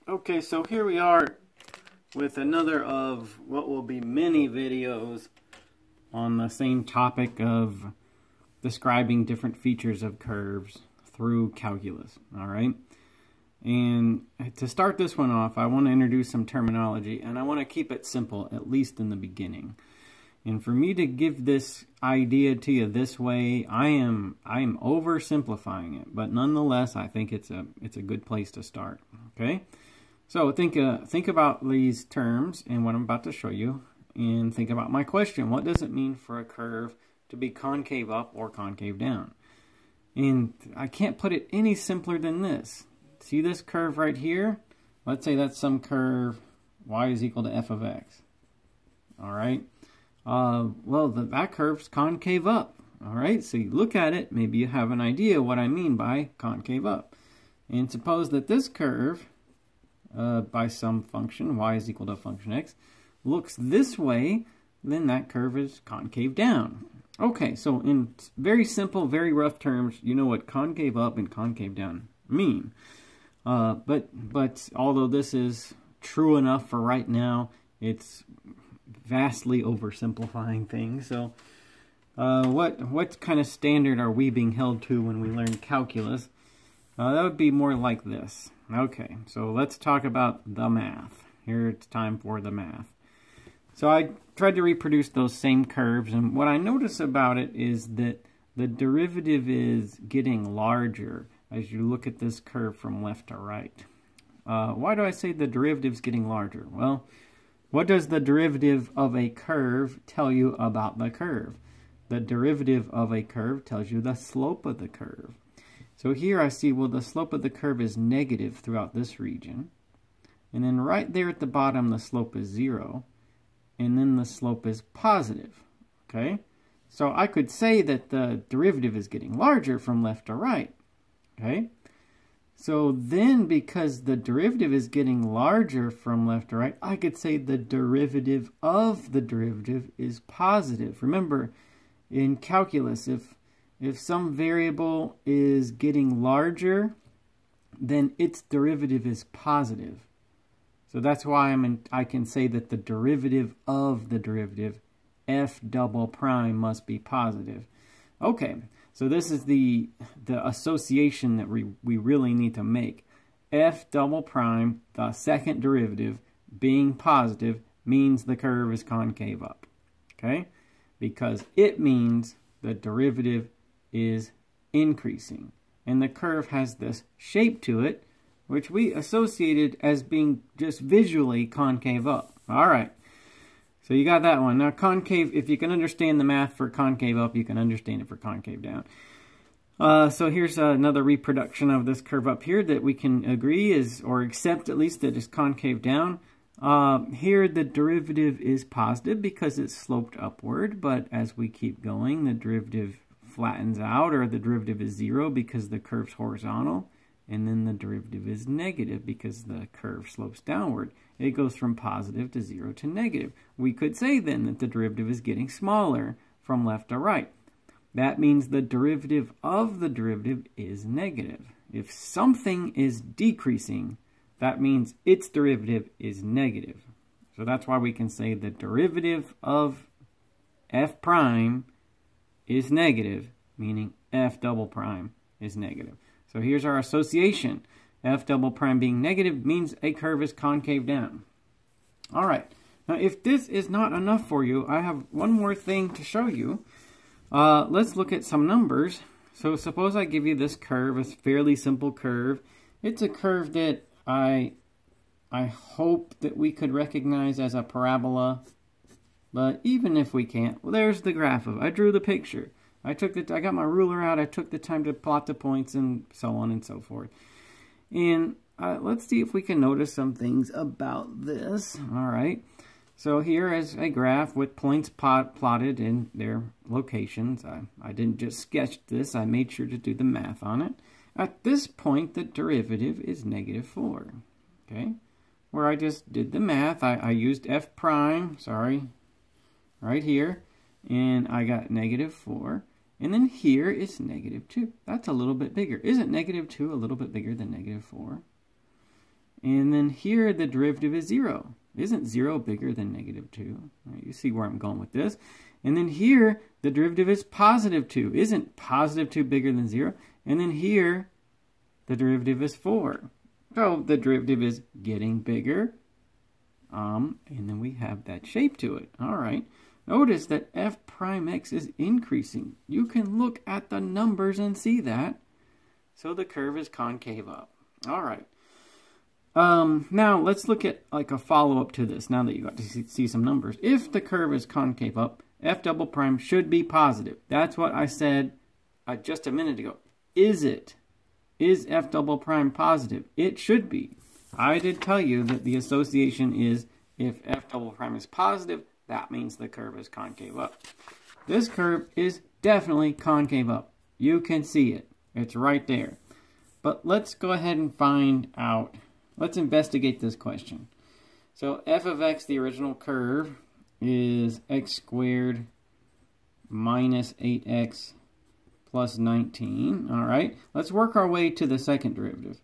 Okay, so here we are with another of what will be many videos on the same topic of describing different features of curves through calculus, alright? And to start this one off, I want to introduce some terminology, and I want to keep it simple, at least in the beginning. And for me to give this idea to you this way, I am oversimplifying it, but nonetheless, I think it's a good place to start. Okay, so think about these terms and what I'm about to show you, and think about my question: what does it mean for a curve to be concave up or concave down? And I can't put it any simpler than this. See this curve right here? Let's say that's some curve y is equal to f of x. All right. Well, that curve's concave up. All right, so you look at it, maybe you have an idea what I mean by concave up. And suppose that this curve, by some function, y is equal to function x, looks this way, then that curve is concave down. Okay, so in very simple, very rough terms, you know what concave up and concave down mean. But although this is true enough for right now, it's vastly oversimplifying things. So what kind of standard are we being held to when we learn calculus? That would be more like this. Okay, so let's talk about the math. Here it's time for the math. So I tried to reproduce those same curves, and what I notice about it is that the derivative is getting larger as you look at this curve from left to right. Why do I say the derivative's getting larger? Well, what does the derivative of a curve tell you about the curve? The derivative of a curve tells you the slope of the curve. So here I see, well, the slope of the curve is negative throughout this region. And then right there at the bottom, the slope is 0. And then the slope is positive. Okay? So I could say that the derivative is getting larger from left to right. Okay? So then, because the derivative is getting larger from left to right, I could say the derivative of the derivative is positive. Remember, in calculus, if some variable is getting larger, then its derivative is positive. So that's why I can say that the derivative of the derivative, f double prime, must be positive. Okay. So this is the association that we really need to make. F double prime, the second derivative, being positive means the curve is concave up. Okay? Because it means the derivative is increasing. And the curve has this shape to it, which we associated as being just visually concave up. All right. So you got that one. Now concave, if you can understand the math for concave up, you can understand it for concave down. So here's another reproduction of this curve up here that we can agree is, or accept at least, that is concave down. Here the derivative is positive because it's sloped upward, but as we keep going, the derivative flattens out, or the derivative is 0 because the curve's horizontal. And then the derivative is negative because the curve slopes downward. It goes from positive to 0 to negative. We could say then that the derivative is getting smaller from left to right. That means the derivative of the derivative is negative. If something is decreasing, that means its derivative is negative. So that's why we can say the derivative of f prime is negative, meaning f double prime is negative. So here's our association. F double prime being negative means a curve is concave down. All right. Now, if this is not enough for you, I have one more thing to show you. Let's look at some numbers. So suppose I give you this curve, a fairly simple curve. It's a curve that I hope that we could recognize as a parabola. But even if we can't, well, there's the graph of it. I drew the picture. I got my ruler out, I took the time to plot the points, and so on and so forth. And let's see if we can notice some things about this. All right. So here is a graph with points plotted in their locations. I didn't just sketch this, I made sure to do the math on it. At this point, the derivative is negative 4. Okay. Where I just did the math, I used f prime, right here, and I got negative 4. And then here it's negative 2. That's a little bit bigger. Isn't negative 2 a little bit bigger than negative 4? And then here the derivative is 0. Isn't 0 bigger than -2? Right, you see where I'm going with this. And then here the derivative is +2. Isn't +2 bigger than 0? And then here the derivative is 4. So the derivative is getting bigger. And then we have that shape to it. All right. Notice that f prime x is increasing. You can look at the numbers and see that. So the curve is concave up. All right. Now let's look at like a follow-up to this. Now that you got to see some numbers. If the curve is concave up, f double prime should be positive. That's what I said just a minute ago. Is it? Is f double prime positive? It should be. I did tell you that the association is if f double prime is positive, that means the curve is concave up. This curve is definitely concave up. You can see it. It's right there. But let's go ahead and find out. Let's investigate this question. So f of x, the original curve, is x squared minus 8x plus 19. All right. Let's work our way to the second derivative.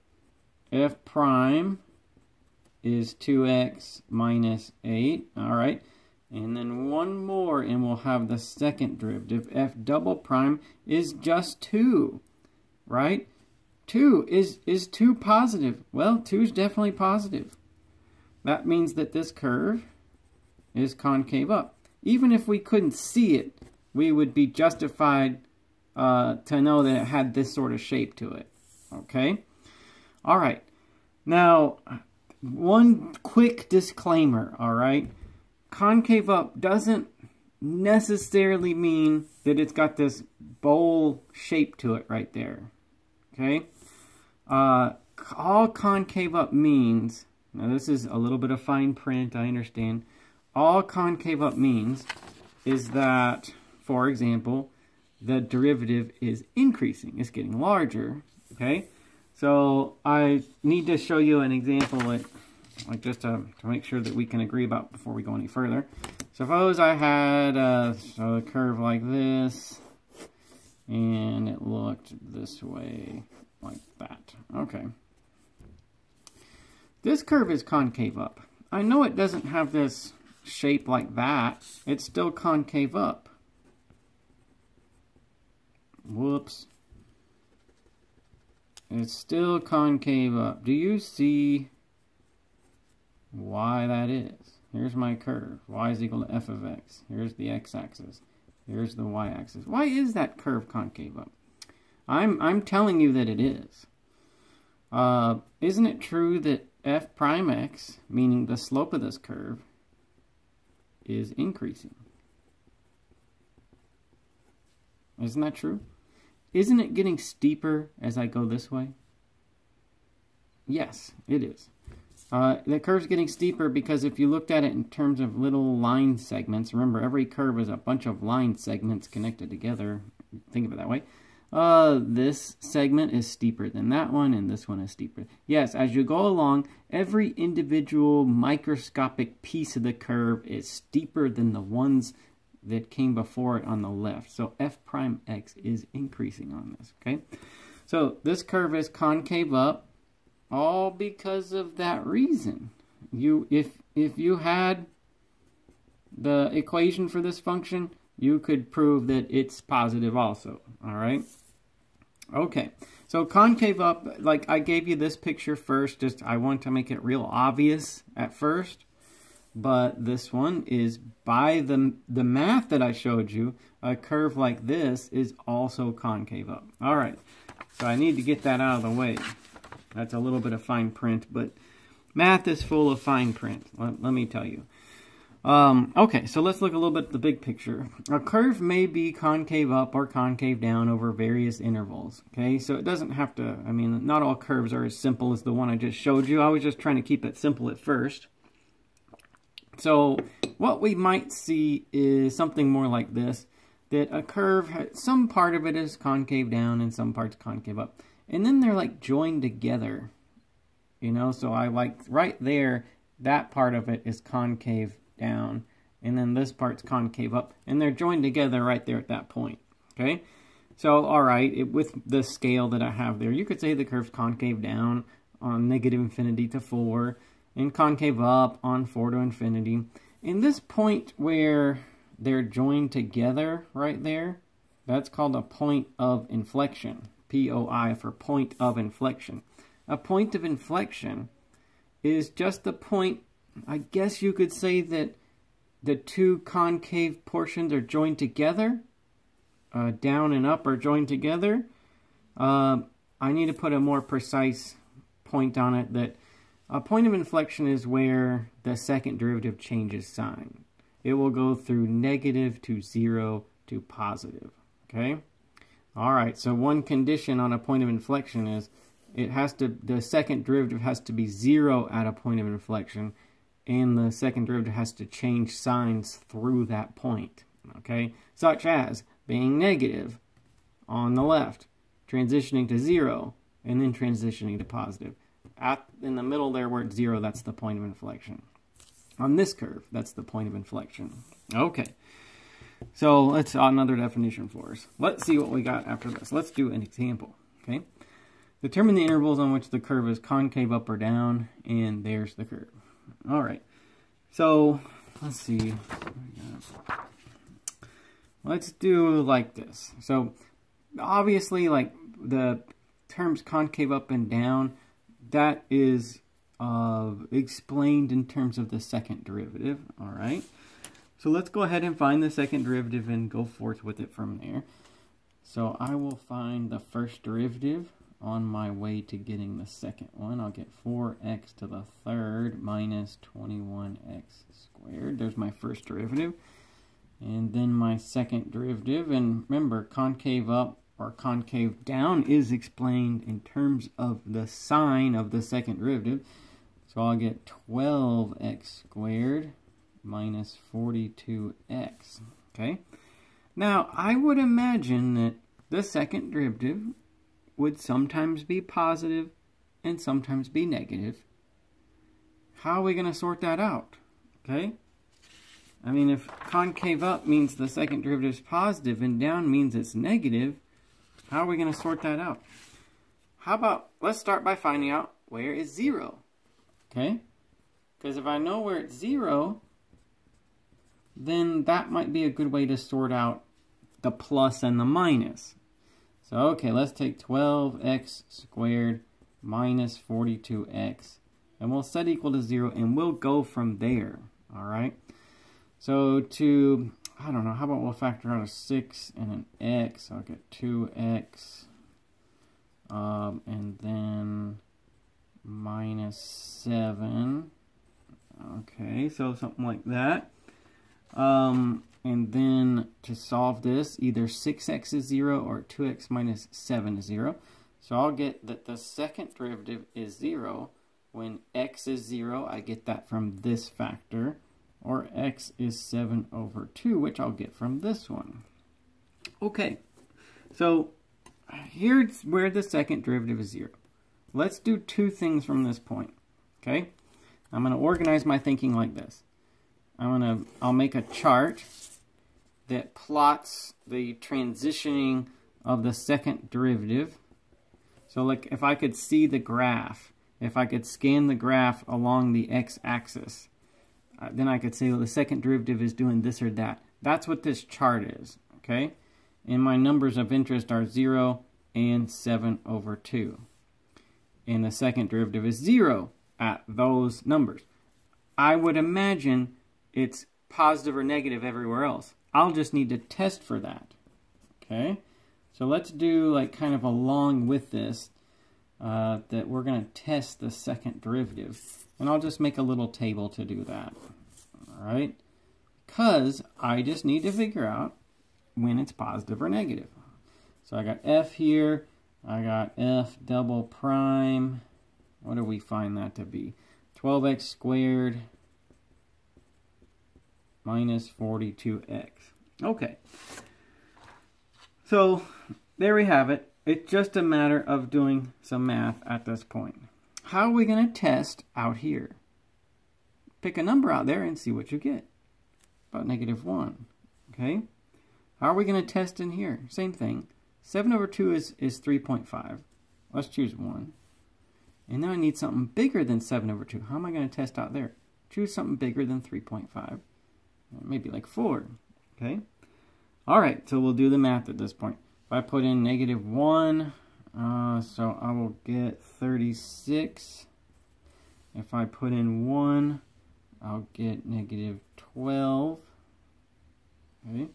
F prime is 2x minus 8. All right. And then one more and we'll have the second derivative. F double prime is just 2. Right? 2 is 2 positive? Well, 2 is definitely positive. That means that this curve is concave up. Even if we couldn't see it, we would be justified to know that it had this sort of shape to it. Okay? All right. Now, one quick disclaimer, all right? Concave up doesn't necessarily mean that it's got this bowl shape to it right there. Okay? All concave up means, now this is a little bit of fine print, I understand. All concave up means is that, for example, the derivative is increasing. It's getting larger. Okay? So I need to show you an example like just to make sure that we can agree about before we go any further. Suppose I had a curve like this, and it looked this way, like that. Okay. This curve is concave up. I know it doesn't have this shape like that. It's still concave up. Whoops. It's still concave up. Do you see why that is? Here's my curve. Y is equal to f of x. Here's the x-axis. Here's the y-axis. Why is that curve concave up? I'm telling you that it is. Isn't it true that f prime x, meaning the slope of this curve, is increasing? Isn't that true? Isn't it getting steeper as I go this way? Yes, it is. The curve's getting steeper because if you looked at it in terms of little line segments, remember every curve is a bunch of line segments connected together. Think of it that way. This segment is steeper than that one, and this one is steeper. Yes, as you go along, every individual microscopic piece of the curve is steeper than the ones that came before it on the left. So f prime x is increasing on this, okay? So this curve is concave up, all because of that reason. If you had the equation for this function, you could prove that it's positive also, all right? Okay, so concave up, like I gave you this picture first, just I want to make it real obvious at first. But this one is, by the math that I showed you, a curve like this is also concave up. All right, so I need to get that out of the way. That's a little bit of fine print, but math is full of fine print, let me tell you. Okay, so let's look a little bit at the big picture. A curve may be concave up or concave down over various intervals, okay? So it doesn't have to, I mean, not all curves are as simple as the one I just showed you. I was just trying to keep it simple at first. So what we might see is something more like this, that a curve, some part of it is concave down and some part's concave up. And then they're like joined together, you know, so I like right there, that part of it is concave down, and then this part's concave up, and they're joined together right there at that point, okay? So, all right, with the scale that I have there, you could say the curve's concave down on negative infinity to 4, and concave up on 4 to infinity. In this point where they're joined together right there, that's called a point of inflection. POI for point of inflection. A point of inflection is just the point, I guess you could say that the two concave portions are joined together. Down and up are joined together. I need to put a more precise point on it, that a point of inflection is where the second derivative changes sign. It will go through negative to 0 to positive. Okay? Alright, so one condition on a point of inflection is the second derivative has to be 0 at a point of inflection, and the second derivative has to change signs through that point. Okay? Such as being negative on the left, transitioning to 0, and then transitioning to positive. In the middle there where it's 0, that's the point of inflection. On this curve, that's the point of inflection. Okay, so let's another definition for us. Let's see what we got after this. Let's do an example. Okay, determine the intervals on which the curve is concave up or down, and there's the curve. All right, so let's see. Let's do like this. So obviously, like the terms concave up and down, that is explained in terms of the second derivative. All right. So let's go ahead and find the second derivative and go forth with it from there. So I will find the first derivative on my way to getting the second one. I'll get 4x to the third minus 21x squared. There's my first derivative. And then my second derivative. And remember, concave up or concave down is explained in terms of the sign of the second derivative. So I'll get 12x squared minus 42x. Okay. Now, I would imagine that the second derivative would sometimes be positive and sometimes be negative. How are we going to sort that out? Okay. I mean, if concave up means the second derivative is positive and down means it's negative, how are we going to sort that out? How about, let's start by finding out where is 0. Okay? Because if I know where it's 0, then that might be a good way to sort out the plus and the minus. So, okay, let's take 12x squared minus 42x. And we'll set equal to 0, and we'll go from there. All right? So to, I don't know, how about we'll factor out a 6 and an x. I'll get 2x. And then minus 7. Okay, so something like that. And then to solve this, either 6x is 0 or 2x minus 7 is 0. So I'll get that the second derivative is 0. When x is 0, I get that from this factor. Or x is 7 over 2, which I'll get from this one. Okay, so here's where the second derivative is 0. Let's do two things from this point. Okay, I'm going to organize my thinking like this. I'll make a chart that plots the transitioning of the second derivative. So like if I could see the graph, if I could scan the graph along the x-axis, then I could say, well, the second derivative is doing this or that. That's what this chart is, okay? And my numbers of interest are 0 and 7 over 2. And the second derivative is 0 at those numbers. I would imagine it's positive or negative everywhere else. I'll just need to test for that, okay? So let's do like kind of along with this, that we're going to test the second derivative. And I'll just make a little table to do that. All right? Because I just need to figure out when it's positive or negative. So I got f here. I got f double prime. What do we find that to be? 12x squared minus 42x. Okay. So there we have it. It's just a matter of doing some math at this point. How are we going to test out here? Pick a number out there and see what you get. About -1. Okay? How are we going to test in here? Same thing. 7 over 2 is 3.5. Let's choose 1. And now I need something bigger than 7 over 2. How am I going to test out there? Choose something bigger than 3.5. Maybe like 4. Okay? Alright, so we'll do the math at this point. If I put in -1, so I will get 36. If I put in 1, I'll get -12. Okay?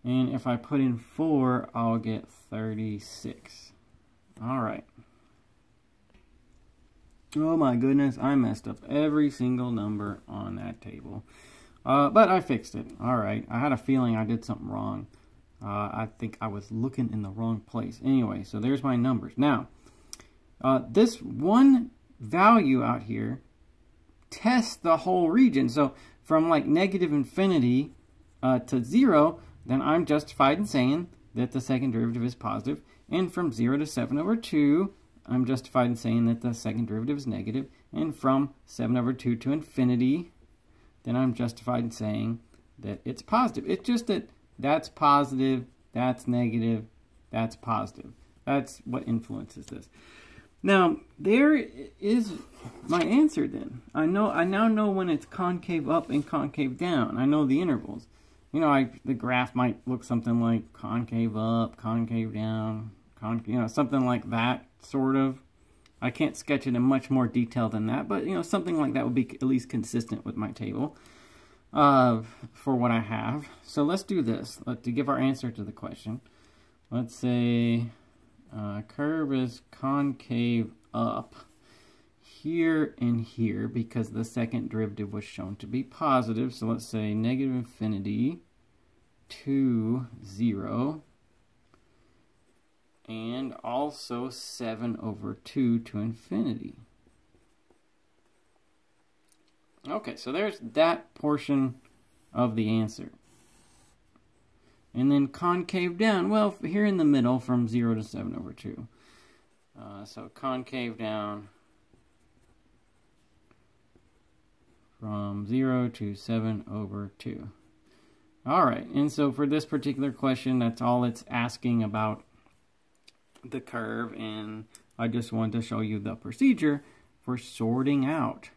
And if I put in 4, I'll get 36. Alright. Oh my goodness, I messed up every single number on that table. But I fixed it. Alright, I had a feeling I did something wrong. I think I was looking in the wrong place. Anyway, so there's my numbers. Now, this one value out here tests the whole region. So from like -infinity to 0, then I'm justified in saying that the second derivative is positive. And from 0 to 7 over 2, I'm justified in saying that the second derivative is negative. And from 7 over 2 to infinity, then I'm justified in saying that it's positive. It's just that that's positive, that's negative, that's positive. That's what influences this. Now, there is my answer then. I now know when it's concave up and concave down. I know the intervals. You know, the graph might look something like concave up, concave down, something like that, sort of. I can't sketch it in much more detail than that, but, you know, something like that would be at least consistent with my table for what I have. So let's do this. To give our answer to the question, let's say curve is concave up here and here because the second derivative was shown to be positive. So let's say -infinity to 0. And also 7 over 2 to infinity. Okay, so there's that portion of the answer. And then concave down, well, here in the middle from 0 to 7 over 2. So concave down from 0 to 7 over 2. Alright, and so for this particular question, that's all it's asking about the curve, and I just wanted to show you the procedure for sorting out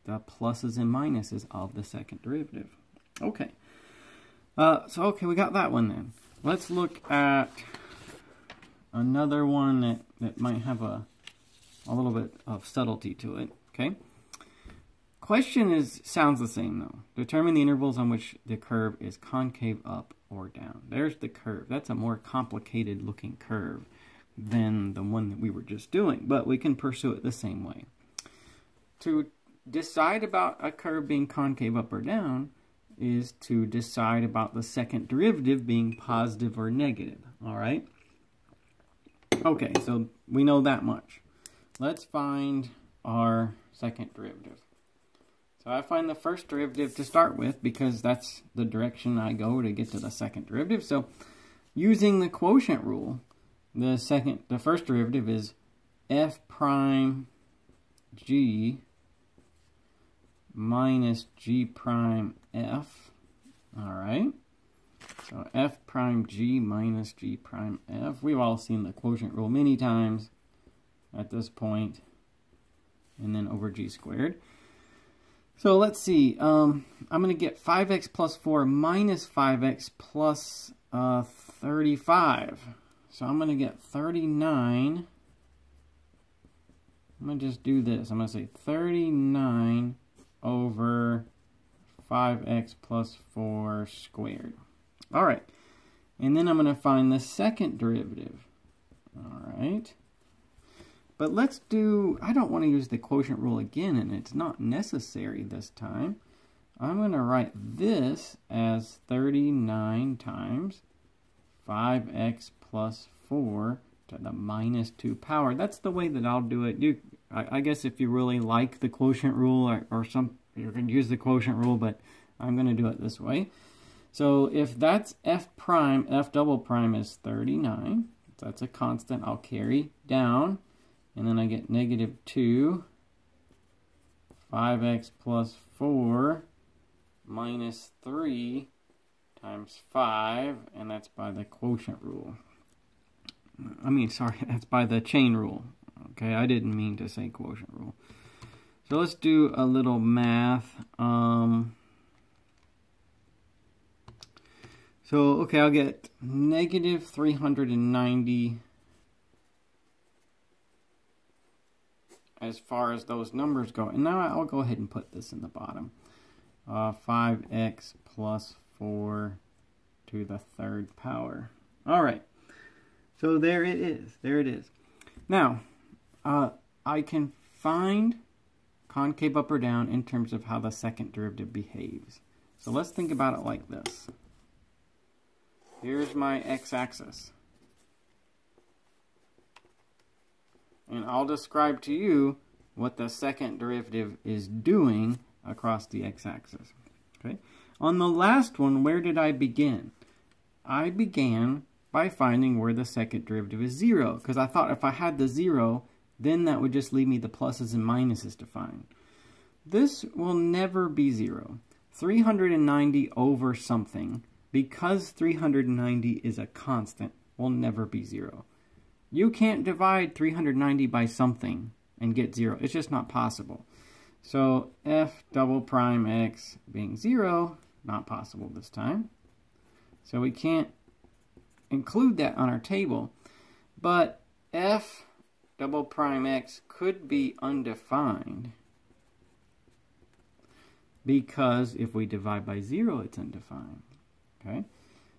the pluses and minuses of the second derivative. Okay. Okay, we got that one then. Let's look at another one that might have a little bit of subtlety to it. Okay. Question sounds the same though. Determine the intervals on which the curve is concave up or down. There's the curve. That's a more complicated looking curve than the one that we were just doing, but we can pursue it the same way. To decide about a curve being concave up or down is to decide about the second derivative being positive or negative, all right? Okay, so we know that much. Let's find our second derivative. So I find the first derivative to start with because that's the direction I go to get to the second derivative. So using the quotient rule, the first derivative is f prime g minus g prime f. Alright. So f prime g minus g prime f. We've all seen the quotient rule many times at this point. And then over g squared. So let's see. I'm going to get 5x plus 4 minus 5x plus 35. So I'm going to get 39. I'm going to just do this. I'm going to say 39 over 5x plus 4 squared. All right. And then I'm going to find the second derivative. All right. But let's do, I don't want to use the quotient rule again, and it's not necessary this time. I'm going to write this as 39 times 5x plus 4 to the minus 2 power. That's the way that I'll do it. I guess if you really like the quotient rule or some, you can use the quotient rule, but I'm going to do it this way. So if that's f prime, f double prime is 39. So that's a constant I'll carry down. And then I get negative 2, 5x plus 4 minus 3 times 5, and that's by the quotient rule. Sorry, that's by the chain rule. Okay, I didn't mean to say quotient rule. So let's do a little math. Okay, I'll get negative 390 as far as those numbers go. And now I'll go ahead and put this in the bottom. 5x plus 4 to the third power. All right. So there it is. There it is. Now, I can find concave up or down in terms of how the second derivative behaves. So let's think about it like this. Here's my x-axis. And I'll describe to you what the second derivative is doing across the x-axis. Okay? On the last one, where did I begin? I began by finding where the second derivative is 0, because I thought if I had the 0, then that would just leave me the pluses and minuses to find. This will never be 0. 390 over something, because 390 is a constant, will never be 0. You can't divide 390 by something and get 0. It's just not possible. So f double prime x being 0, not possible this time. So we can't include that on our table. But f double prime x could be undefined, because if we divide by 0, it's undefined. Okay?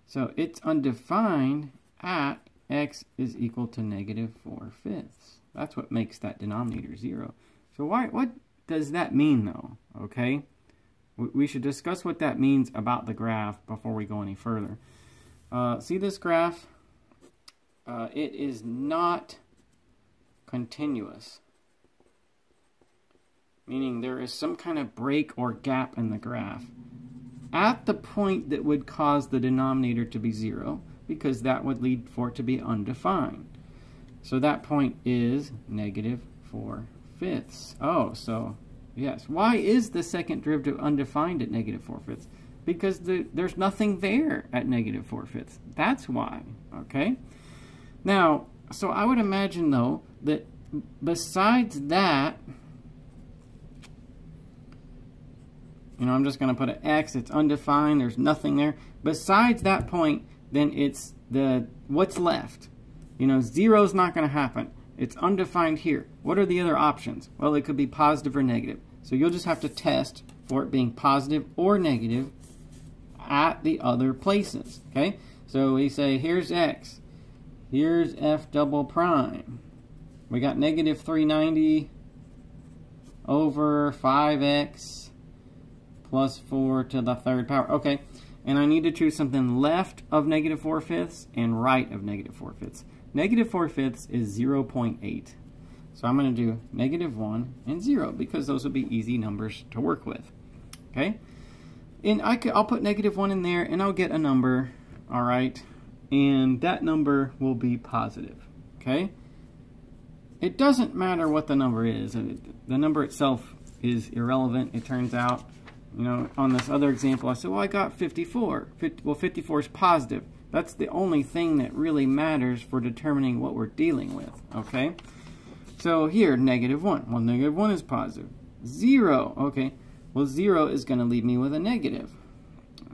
So it's undefined at x is equal to negative 4/5. That's what makes that denominator 0. So what does that mean, though? Okay? We should discuss what that means about the graph before we go any further. See this graph? It is not continuous, meaning there is some kind of break or gap in the graph at the point that would cause the denominator to be 0, because that would lead for it to be undefined. So that point is negative 4/5. Oh, so yes. Why is the second derivative undefined at negative 4/5? Because there's nothing there at negative 4/5. That's why. Okay? Now, so I would imagine, though, that besides that, I'm just going to put an x. It's undefined. There's nothing there. Besides that point, then it's what's left. 0's not going to happen. It's undefined here. What are the other options? Well, it could be positive or negative. So you'll just have to test for it being positive or negative at the other places. Okay? So we say, here's x. Here's f double prime. We got negative 390 over 5x plus 4 to the third power. Okay. And I need to choose something left of negative 4/5 and right of negative 4/5. Negative 4/5 is 0.8. So I'm going to do negative 1 and 0, because those will be easy numbers to work with. Okay? And I'll put negative 1 in there, and I'll get a number. All right? And that number will be positive. Okay? It doesn't matter what the number is. The number itself is irrelevant, it turns out. On this other example, I said, well, I got 54. Well, 54 is positive. That's the only thing that really matters for determining what we're dealing with, okay? So here, negative 1. Well, negative 1 is positive. 0, okay. Well, 0 is going to leave me with a negative,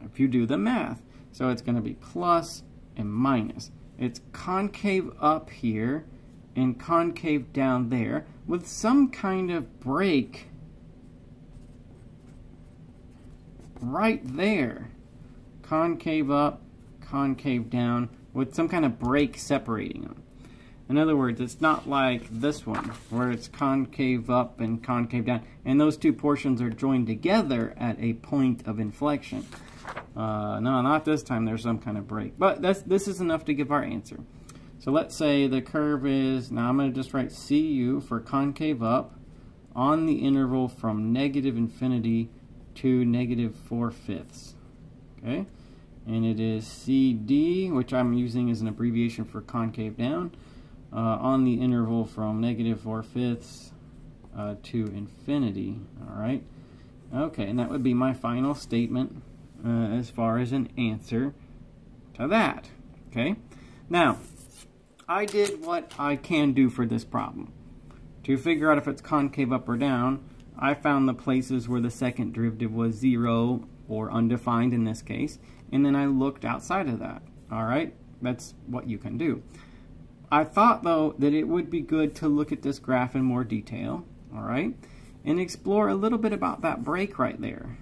if you do the math. So it's going to be plus and minus. It's concave up here and concave down there with some kind of break right there. Concave up, concave down, with some kind of break separating them. In other words, it's not like this one, where it's concave up and concave down, and those two portions are joined together at a point of inflection. No, not this time. There's some kind of break. But this is enough to give our answer. So let's say the curve is, now I'm going to just write CU for concave up on the interval from negative infinity to negative 4/5. Okay? And it is CD, which I'm using as an abbreviation for concave down, on the interval from negative 4/5 to infinity. All right? Okay, and that would be my final statement as far as an answer to that. Okay? Now, I did what I can do for this problem. To figure out if it's concave up or down, I found the places where the second derivative was 0 or undefined in this case, and then I looked outside of that. All right, that's what you can do. I thought, though, that it would be good to look at this graph in more detail, all right, and explore a little bit about that break right there.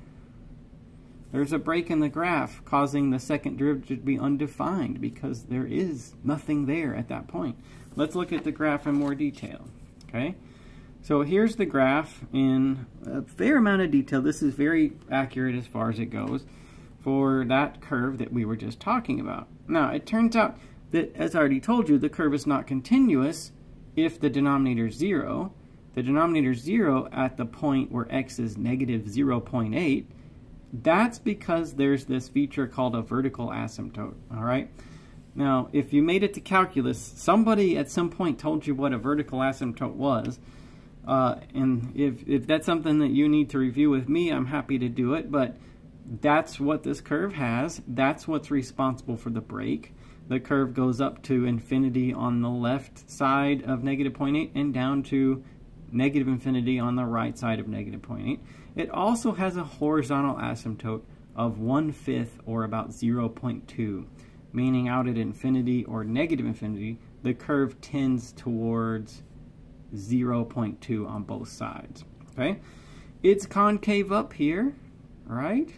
There's a break in the graph causing the second derivative to be undefined because there is nothing there at that point. Let's look at the graph in more detail, okay? So here's the graph in a fair amount of detail. This is very accurate as far as it goes for that curve that we were just talking about. Now, it turns out that, as I already told you, the curve is not continuous if the denominator is 0. The denominator is 0 at the point where x is negative 0.8. That's because there's this feature called a vertical asymptote, all right? Now, if you made it to calculus, somebody at some point told you what a vertical asymptote was. And if that's something that you need to review with me, I'm happy to do it. But that's what this curve has. That's what's responsible for the break. The curve goes up to infinity on the left side of negative 0.8 and down to negative infinity on the right side of negative 0.8. It also has a horizontal asymptote of 1/5 or about 0.2, meaning out at infinity or negative infinity, the curve tends towards 0.2 on both sides, okay? It's concave up here, right?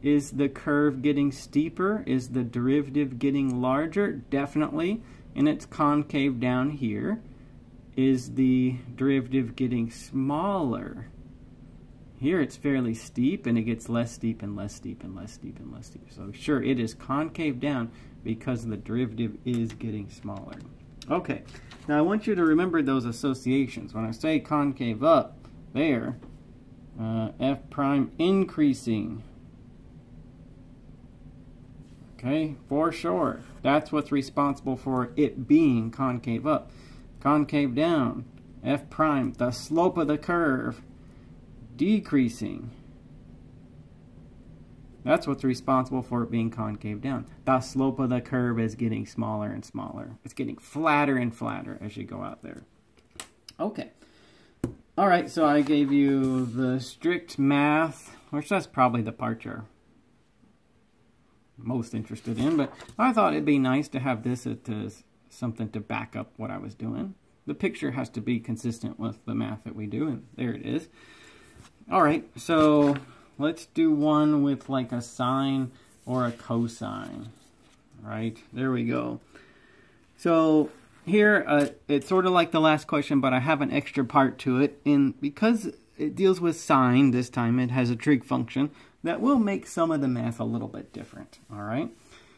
Is the curve getting steeper? Is the derivative getting larger? Definitely. And it's concave down here. Is the derivative getting smaller? Here it's fairly steep, and it gets less steep and less steep and less steep and less steep. So sure, it is concave down because the derivative is getting smaller. Okay, now I want you to remember those associations. When I say concave up, there, f prime increasing. Okay, for sure. That's what's responsible for it being concave up. Concave down, f prime, the slope of the curve, decreasing. That's what's responsible for it being concave down. The slope of the curve is getting smaller and smaller. It's getting flatter and flatter as you go out there. Okay. All right, so I gave you the strict math, which that's probably the part you're most interested in, but I thought it'd be nice to have this as something to back up what I was doing. The picture has to be consistent with the math that we do, and there it is. All right, so let's do one with like a sine or a cosine. Right, there we go. So here, it's sort of like the last question, but I have an extra part to it. And because it deals with sine this time, it has a trig function that will make some of the math a little bit different. All right,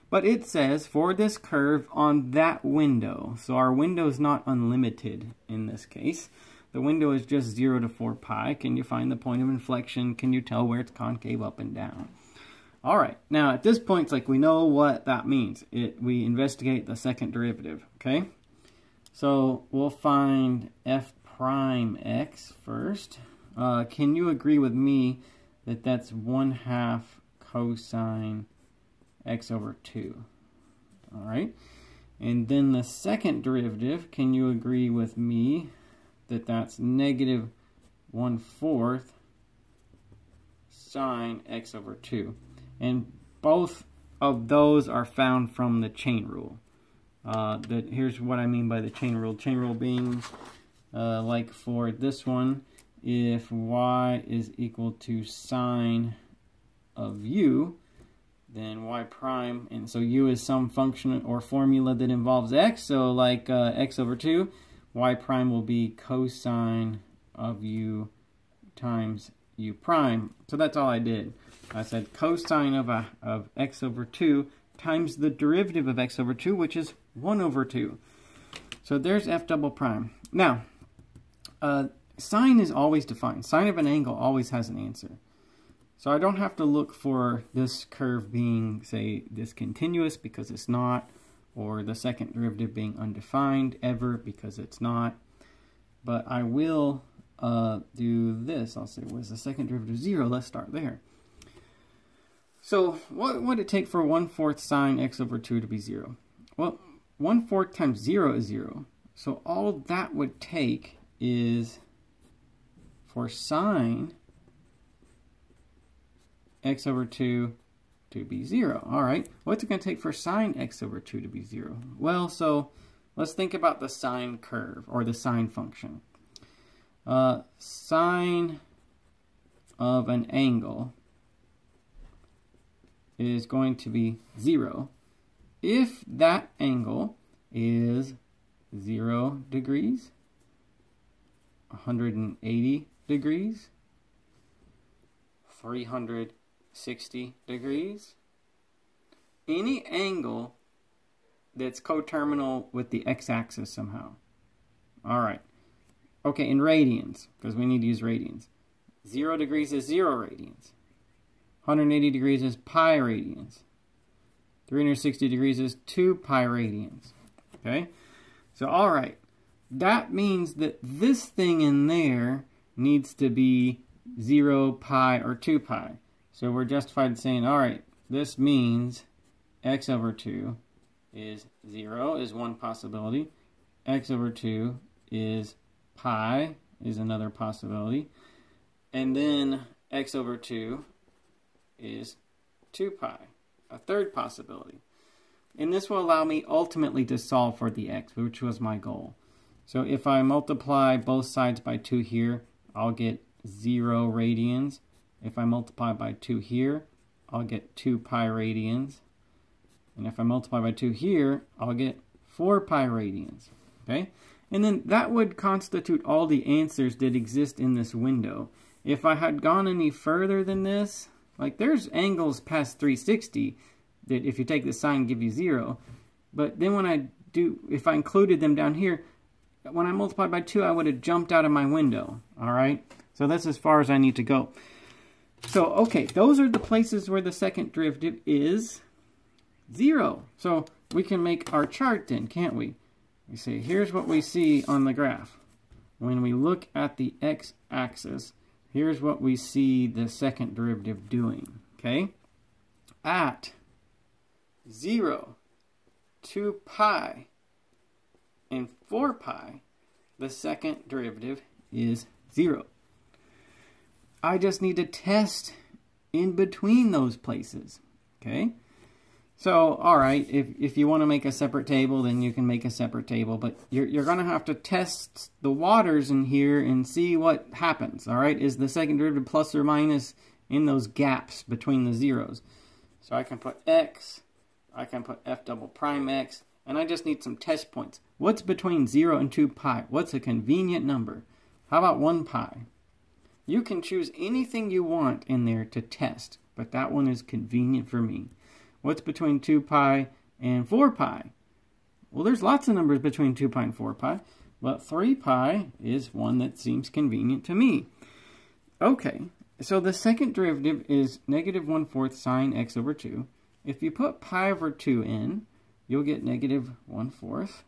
but it says for this curve on that window, so our window is not unlimited in this case. The window is just 0 to 4 pi. Can you find the point of inflection? Can you tell where it's concave up and down? All right. Now, at this point, it's like we know what that means. We investigate the second derivative, okay? So we'll find f prime x first. Can you agree with me that that's 1/2 cosine x over 2? All right. And then the second derivative, can you agree with me that that's negative 1/4 sine x over 2. And both of those are found from the chain rule. Here's what I mean by the chain rule. Chain rule being, like for this one, if y is equal to sine of u, then y prime, and so u is some function or formula that involves x, so like x over 2, y prime will be cosine of u times u prime. So that's all I did. I said cosine of x over 2 times the derivative of x over 2, which is 1 over 2. So there's f double prime. Now, sine is always defined. Sine of an angle always has an answer. So I don't have to look for this curve being, say, discontinuous because it's not, or the second derivative being undefined ever because it's not. But I will do this. I'll say, was the second derivative 0? Let's start there. So what would it take for 1/4 sine x over 2 to be 0? Well, 1/4 times 0 is 0. So all that would take is for sine x over 2 to be 0. All right, what's it going to take for sine x over 2 to be 0? Well, so let's think about the sine curve, or the sine function. Sine of an angle is going to be 0 if that angle is 0 degrees, 180 degrees, 360 degrees. Any angle that's coterminal with the x-axis somehow. All right. Okay, in radians, because we need to use radians. 0 degrees is 0 radians. 180 degrees is pi radians. 360 degrees is 2 pi radians. Okay? So, all right. That means that this thing in there needs to be 0, pi, or 2 pi. So we're justified in saying, all right, this means x over 2 is 0 is one possibility. X over 2 is pi is another possibility. And then x over 2 is 2 pi, a third possibility. And this will allow me ultimately to solve for the x, which was my goal. So if I multiply both sides by 2 here, I'll get 0 radians. If I multiply by 2 here, I'll get 2 pi radians. And if I multiply by 2 here, I'll get 4 pi radians. Okay? And then that would constitute all the answers that exist in this window. If I had gone any further than this, like there's angles past 360 that if you take the sine give you 0. But then when if I included them down here, when I multiplied by 2, I would have jumped out of my window. All right? So that's as far as I need to go. So, okay, those are the places where the second derivative is 0. So we can make our chart then, can't we? We say, here's what we see on the graph. When we look at the x-axis, here's what we see the second derivative doing, okay? At 0, 2 pi, and 4 pi, the second derivative is 0. I just need to test in between those places, okay? So, all right, if you want to make a separate table, then you can make a separate table, but you're going to have to test the waters in here and see what happens, all right? Is the second derivative plus or minus in those gaps between the zeros? So I can put x, I can put f double prime x, and I just need some test points. What's between 0 and 2 pi? What's a convenient number? How about 1 pi? You can choose anything you want in there to test, but that one is convenient for me. What's between 2 pi and 4 pi? Well, there's lots of numbers between 2 pi and 4 pi, but 3 pi is one that seems convenient to me. Okay, so the second derivative is negative 1/4 sine x over 2. If you put pi over 2 in, you'll get negative 1/4,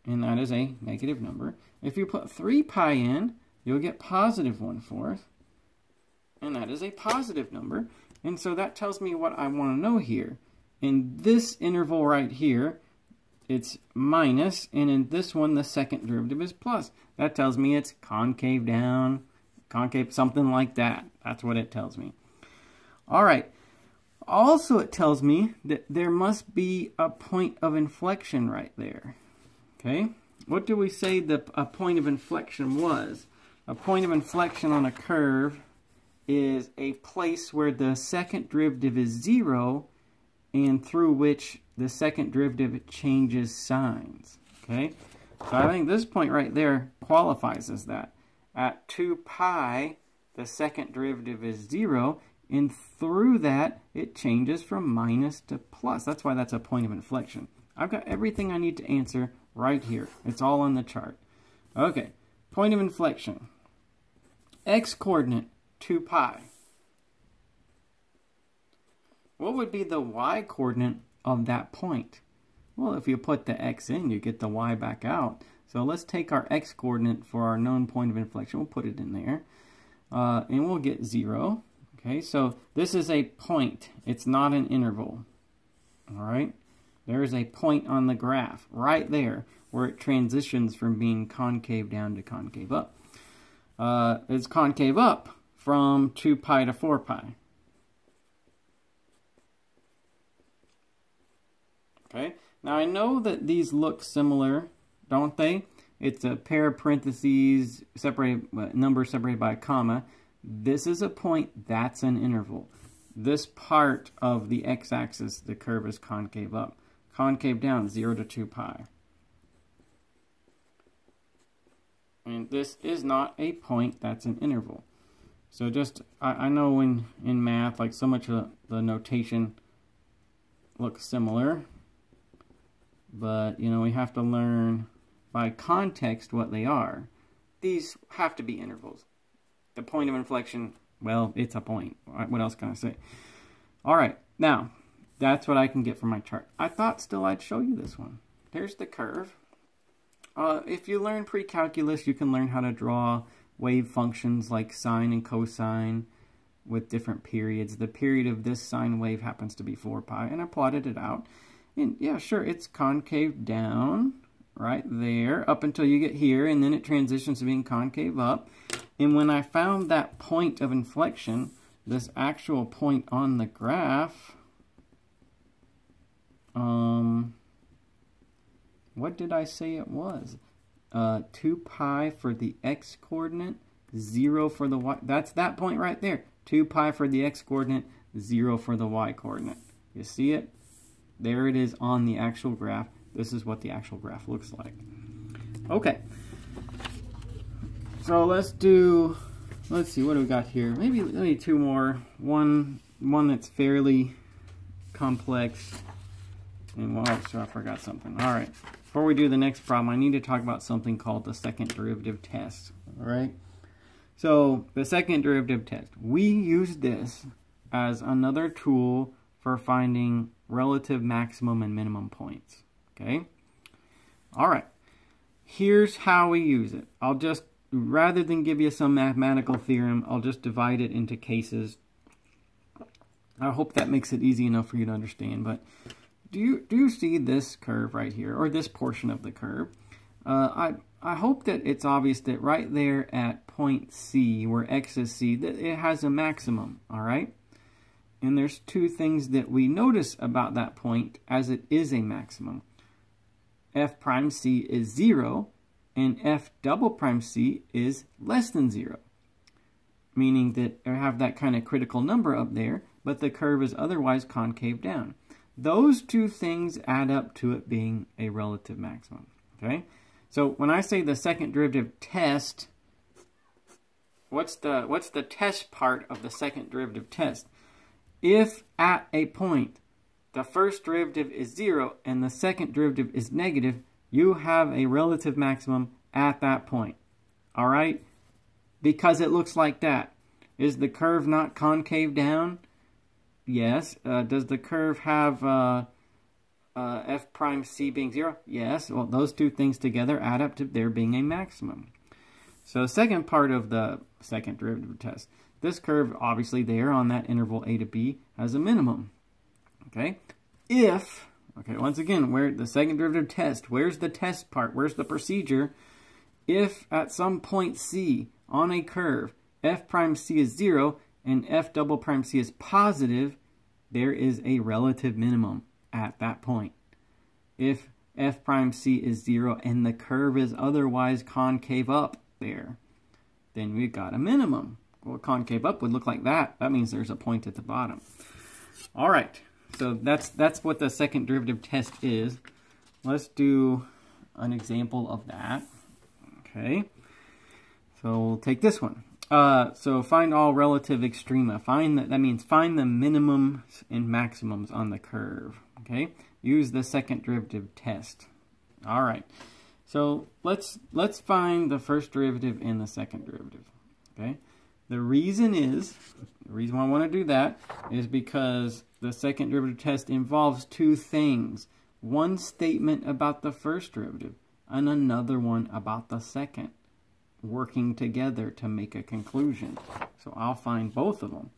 and that is a negative number. If you put 3 pi in, you'll get positive 1/4, and that is a positive number. And so that tells me what I want to know here. In this interval right here, it's minus, and in this one, the second derivative is plus. That tells me it's concave down, concave, something like that. That's what it tells me. All right. Also, it tells me that there must be a point of inflection right there. Okay? What do we say a point of inflection was? A point of inflection on a curve is a place where the second derivative is 0 and through which the second derivative changes signs. Okay? So I think this point right there qualifies as that. At 2 pi, the second derivative is 0, and through that, it changes from minus to plus. That's why that's a point of inflection. I've got everything I need to answer right here. It's all on the chart. Okay, point of inflection. X-coordinate, 2 pi. What would be the y-coordinate of that point? Well, if you put the x in, you get the y back out. So let's take our x-coordinate for our known point of inflection. We'll put it in there. And we'll get 0. Okay, so this is a point. It's not an interval. All right? There is a point on the graph right there. where it transitions from being concave down to concave up. It's concave up from 2 pi to 4 pi. Okay, now I know that these look similar, don't they? It's a pair of parentheses, separated, numbers separated by a comma. This is a point, that's an interval. This part of the x-axis, the curve is concave up. Concave down, 0 to 2 pi. And this is not a point, that's an interval. So just, I know in math, like so much of the notation looks similar. But, you know, we have to learn by context what they are. These have to be intervals. The point of inflection, well, it's a point. What else can I say? All right, now, that's what I can get from my chart. I thought still I'd show you this one. There's the curve. If you learn pre-calculus, you can learn how to draw wave functions like sine and cosine with different periods. The period of this sine wave happens to be 4 pi, and I plotted it out. And yeah, sure, it's concave down right there up until you get here, and then it transitions to being concave up. And when I found that point of inflection, this actual point on the graph, what did I say it was? 2 pi for the x coordinate, 0 for the y. That's that point right there. 2 pi for the x coordinate, 0 for the y coordinate. You see it? There it is on the actual graph. This is what the actual graph looks like. Okay. So let's see, what do we got here? Maybe two more. One that's fairly complex. And well, so I forgot something. All right. Before we do the next problem, I need to talk about something called the second derivative test. All right. So the second derivative test, we use this as another tool for finding relative maximum and minimum points. Okay? All right. Here's how we use it. I'll just, rather than give you some mathematical theorem, I'll just divide it into cases. I hope that makes it easy enough for you to understand. But do you see this curve right here, or this portion of the curve? I hope that it's obvious that right there at point C, where x is C, that it has a maximum, all right? And there's two things that we notice about that point as it is a maximum. F prime C is 0, and F double prime C is less than 0. Meaning that I have that kind of critical number up there, but the curve is otherwise concave down. Those two things add up to it being a relative maximum. Okay? So when I say the second derivative test, what's the test part of the second derivative test? If at a point the first derivative is 0 and the second derivative is negative, you have a relative maximum at that point. All right? Because it looks like that. Is the curve not concave down? Yes. Does the curve have f prime c being 0? Yes. Well, those two things together add up to there being a maximum. So second part of the second derivative test. This curve, obviously there on that interval a to b, has a minimum. Okay? If, okay, once again, where the second derivative test, where's the test part? Where's the procedure? If at some point c on a curve, f prime c is 0 and f double prime c is positive, there is a relative minimum at that point. If f prime c is 0 and the curve is otherwise concave up there, then we've got a minimum. Well, concave up would look like that. That means there's a point at the bottom. All right, so that's what the second derivative test is. Let's do an example of that. Okay, so we'll take this one. So find all relative extrema. That means find the minimums and maximums on the curve. Okay, use the second derivative test. All right, so let's find the first derivative and the second derivative. Okay. The reason why I want to do that is because the second derivative test involves two things. One statement about the first derivative and another one about the second, working together to make a conclusion. So I'll find both of them.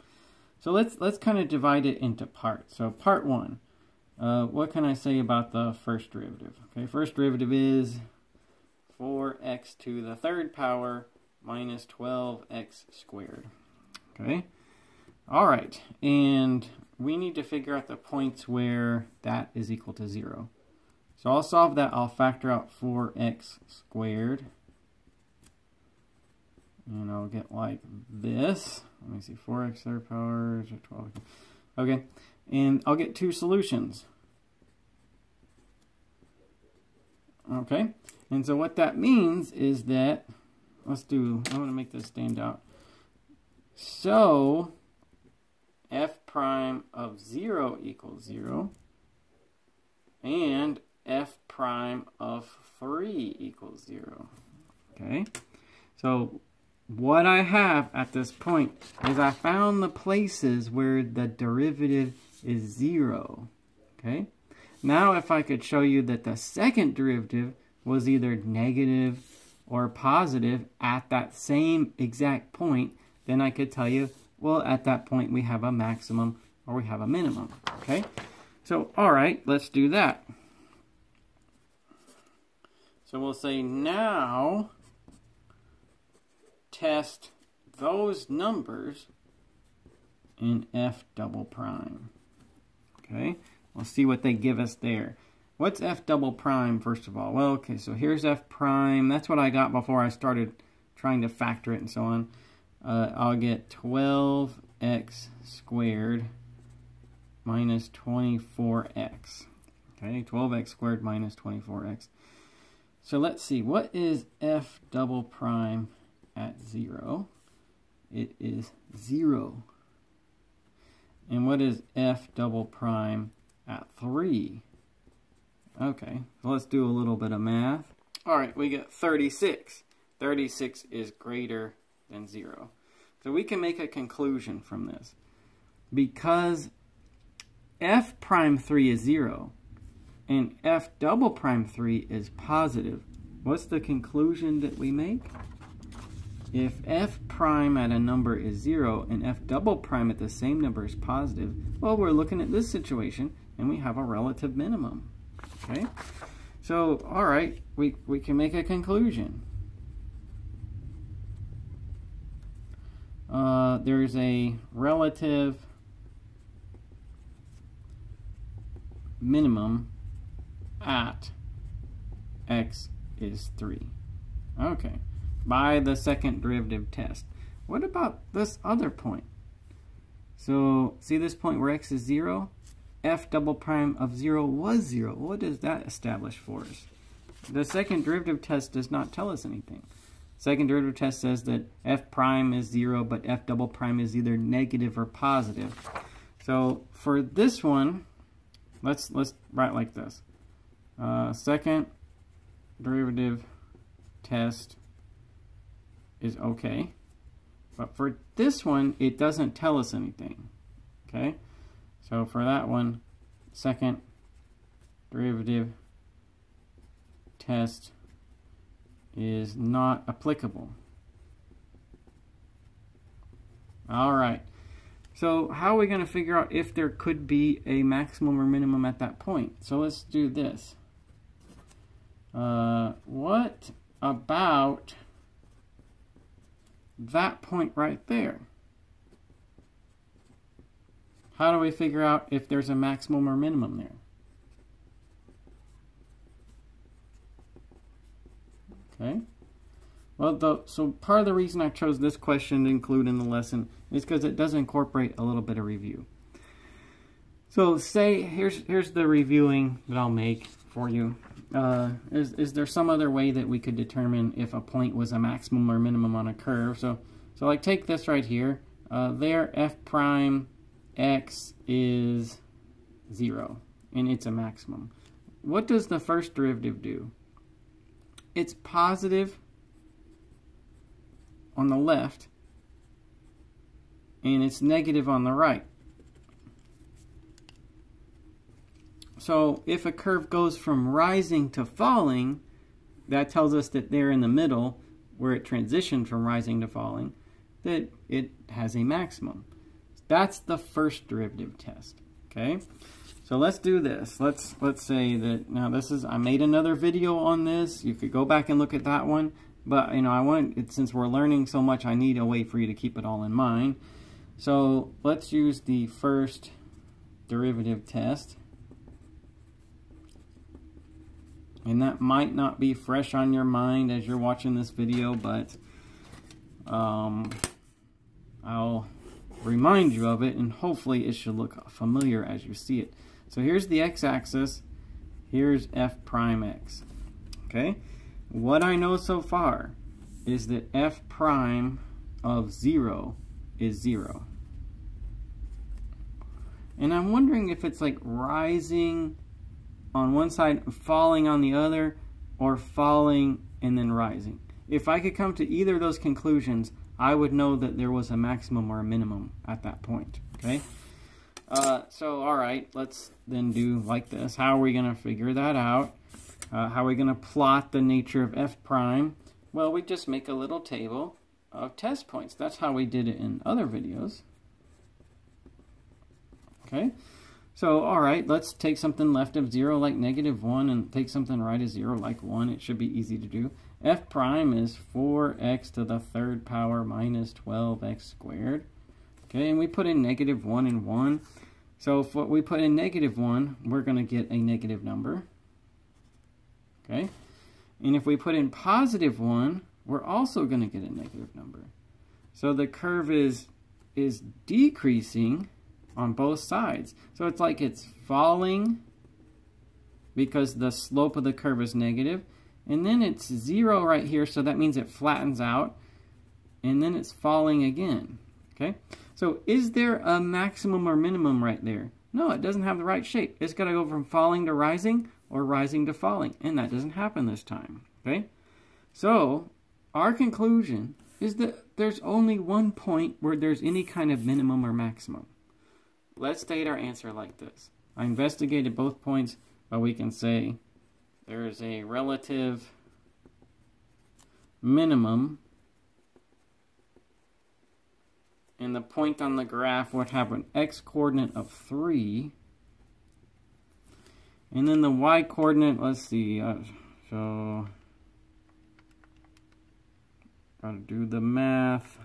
So let's kind of divide it into parts. So part 1, What can I say about the first derivative? Okay, first derivative is 4x to the third power minus 12x squared. Okay, all right, and we need to figure out the points where that is equal to 0. So I'll solve that. I'll factor out 4x squared. And I'll get like this. Let me see, 4x third power is 12. Okay, and I'll get two solutions. Okay, and so what that means is that, I'm going to make this stand out. So, f prime of 0 equals 0, and f prime of 3 equals 0. Okay, so what I have at this point is I found the places where the derivative is 0. Okay, now if I could show you that the second derivative was either negative or positive at that same exact point, then I could tell you, well, at that point we have a maximum or we have a minimum. Okay, so all right, let's do that. So we'll say now test those numbers in f double prime. Okay, we'll see what they give us there. What's f double prime, first of all? Well, okay, so here's f prime. That's what I got before I started trying to factor it and so on. I'll get 12x squared minus 24x. Okay, 12x squared minus 24x. So let's see, what is f double prime at 0? It is 0. And what is f double prime at 3? Okay, so let's do a little bit of math. All right, we get 36. 36 is greater than 0. So we can make a conclusion from this. Because f prime 3 is 0 and f double prime 3 is positive, what's the conclusion that we make? If f prime at a number is 0 and f double prime at the same number is positive, well, we're looking at this situation and we have a relative minimum. Okay, so all right, we can make a conclusion. There's a relative minimum at x is 3. Okay, by the second derivative test. What about this other point? So see this point where x is 0? F double prime of 0 was 0. What does that establish for us? The second derivative test does not tell us anything. Second derivative test says that f prime is 0, but f double prime is either negative or positive. So for this one, let's write like this. Second derivative test is okay. But for this one, it doesn't tell us anything. Okay? So for that one, second derivative test is not applicable. All right. So how are we going to figure out if there could be a maximum or minimum at that point? So let's do this. What about that point right there? How do we figure out if there's a maximum or minimum there? Okay. Well, so part of the reason I chose this question to include in the lesson is because it does incorporate a little bit of review. So say, here's the reviewing that I'll make for you. Is there some other way that we could determine if a point was a maximum or minimum on a curve? So like take this right here. There f prime x is 0, and it's a maximum. What does the first derivative do? It's positive on the left, and it's negative on the right. So if a curve goes from rising to falling, that tells us that they're in the middle, where it transitioned from rising to falling, that it has a maximum. That's the first derivative test. Okay? So let's do this. Let's say that now this is, I made another video on this. You could go back and look at that one, but you know, I want it, since we're learning so much, I need a way for you to keep it all in mind. So let's use the first derivative test. And that might not be fresh on your mind as you're watching this video, but I'll remind you of it, and hopefully it should look familiar as you see it. So here's the x-axis, here's f prime x. Okay, what I know so far is that f prime of 0 is 0. And I'm wondering if it's like rising on one side, falling on the other, or falling and then rising. If I could come to either of those conclusions, I would know that there was a maximum or a minimum at that point. Okay. So, all right, let's then do like this. How are we going to figure that out? How are we going to plot the nature of f prime? Well, we just make a little table of test points. That's how we did it in other videos. Okay. So, all right, let's take something left of 0 like -1 and take something right of 0 like 1. It should be easy to do. F prime is 4x to the 3rd power minus 12x squared. Okay, and we put in -1 and 1. So if we put in -1, we're going to get a negative number. Okay, and if we put in +1, we're also going to get a negative number. So the curve is decreasing on both sides. So it's like it's falling because the slope of the curve is negative. And then it's 0 right here, so that means it flattens out. And then it's falling again. Okay? So is there a maximum or minimum right there? No, it doesn't have the right shape. It's got to go from falling to rising or rising to falling. And that doesn't happen this time. Okay? So our conclusion is that there's only one point where there's any kind of minimum or maximum. Let's state our answer like this. I investigated both points, but we can say there is a relative minimum, and the point on the graph would have an x-coordinate of 3, and then the y-coordinate, let's see, so gotta do the math,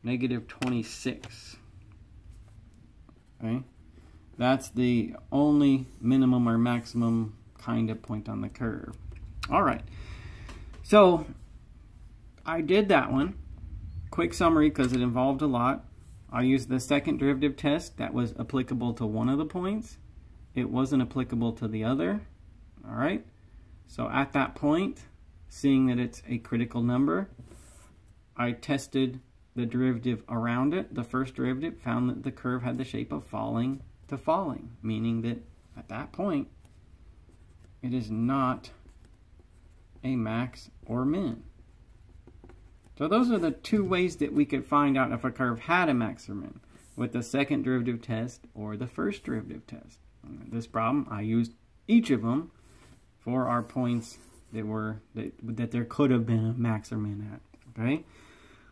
-26. Okay, that's the only minimum or maximum kind of point on the curve. All right, so I did that one. Quick summary, because it involved a lot. I used the second derivative test that was applicable to one of the points. It wasn't applicable to the other. All right, so at that point, seeing that it's a critical number, I tested the derivative around it. The first derivative found that the curve had the shape of falling to falling, meaning that at that point, it is not a max or min. So those are the two ways that we could find out if a curve had a max or min, with the second derivative test or the first derivative test. In this problem, I used each of them for our points that there could have been a max or min at. Okay,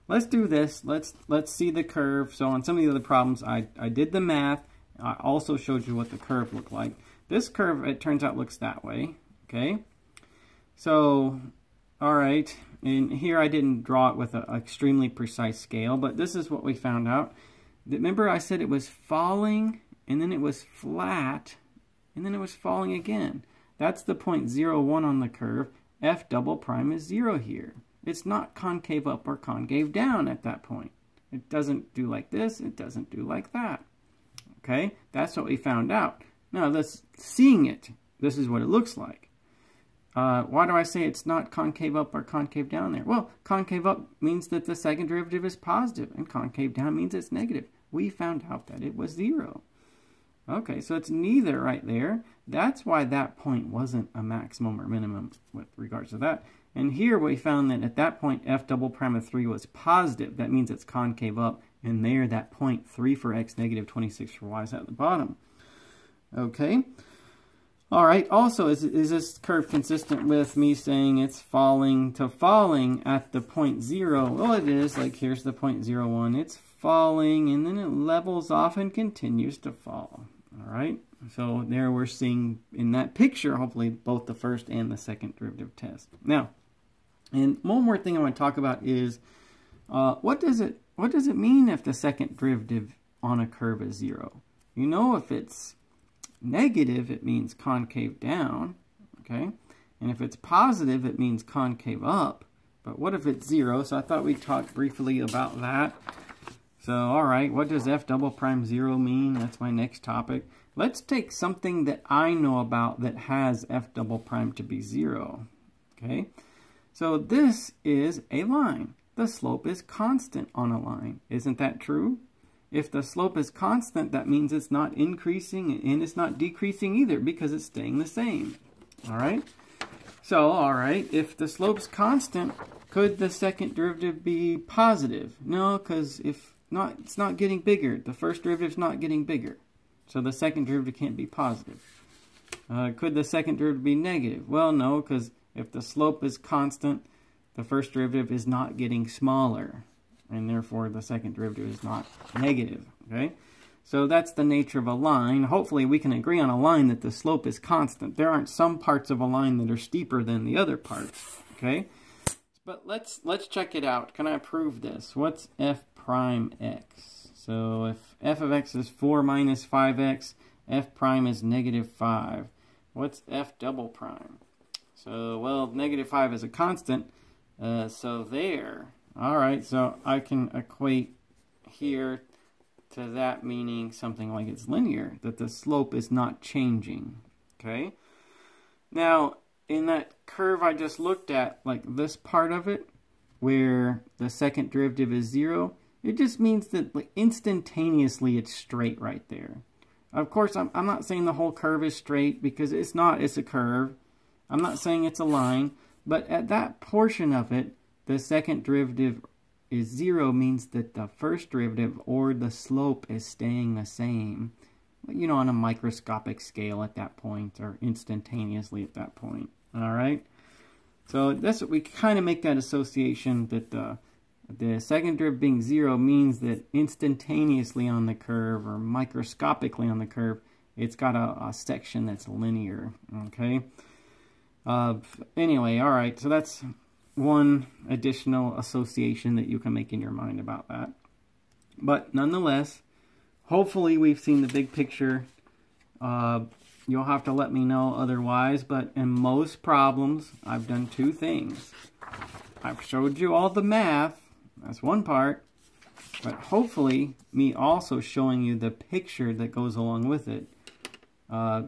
let's do this. Let's see the curve. So on some of the other problems, I did the math. I also showed you what the curve looked like. This curve, it turns out, looks that way. Okay, so all right, and here I didn't draw it with an extremely precise scale, but this is what we found out. Remember I said it was falling, and then it was flat, and then it was falling again. That's the point 0, 1 on the curve. F double prime is 0 here. It's not concave up or concave down at that point. It doesn't do like this, it doesn't do like that. Okay, that's what we found out. Now, seeing it, this is what it looks like. Why do I say it's not concave up or concave down there? Well, concave up means that the second derivative is positive, and concave down means it's negative. We found out that it was 0. Okay, so it's neither right there. That's why that point wasn't a maximum or minimum with regards to that. And here we found that at that point, f double prime of 3 was positive. That means it's concave up. And there, that point, 3 for x, -26 for y is at the bottom. Okay. All right. Also, is this curve consistent with me saying it's falling to falling at the point 0? Well, it is. Like, here's the point 0, 1. It's falling, and then it levels off and continues to fall. All right. So there we're seeing in that picture, hopefully, both the first and the second derivative test. Now, and one more thing I want to talk about is what does it mean if the second derivative on a curve is 0? You know, if it's negative, it means concave down, okay? And if it's positive, it means concave up. But what if it's 0? So I thought we'd talk briefly about that. So, all right, what does f double prime 0 mean? That's my next topic. Let's take something that I know about that has f double prime to be 0, okay? So this is a line. The slope is constant on a line. Isn't that true? If the slope is constant, that means it's not increasing and it's not decreasing either because it's staying the same, all right? So, all right, if the slope's constant, could the second derivative be positive? No, because if not, it's not getting bigger. The first derivative's not getting bigger. So the second derivative can't be positive. Could the second derivative be negative? Well, no, because if the slope is constant, the first derivative is not getting smaller. And therefore, the second derivative is not negative, okay? So that's the nature of a line. Hopefully, we can agree on a line that the slope is constant. There aren't some parts of a line that are steeper than the other parts, okay? But let's check it out. Can I prove this? What's f prime x? So if f of x is 4 minus 5x, f prime is negative 5. What's f double prime? So, well, negative 5 is a constant, so there. All right, so I can equate here to that meaning something like it's linear, that the slope is not changing, okay? Now, in that curve I just looked at, like this part of it, where the second derivative is 0, it just means that like, instantaneously it's straight right there. Of course, I'm not saying the whole curve is straight, because it's not, it's a curve. I'm not saying it's a line, but at that portion of it, the second derivative is 0 means that the first derivative or the slope is staying the same, you know, on a microscopic scale at that point, or instantaneously at that point. All right, so that's what we kind of make that association, that the second derivative being 0 means that instantaneously on the curve, or microscopically on the curve, it's got a section that's linear. Okay. Anyway, all right, so that's one additional association that you can make in your mind about that. But nonetheless, hopefully we've seen the big picture. You'll have to let me know otherwise, but in most problems, I've done two things. I've showed you all the math, that's one part, but hopefully me also showing you the picture that goes along with it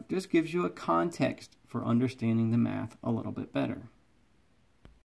just gives you a context for understanding the math a little bit better.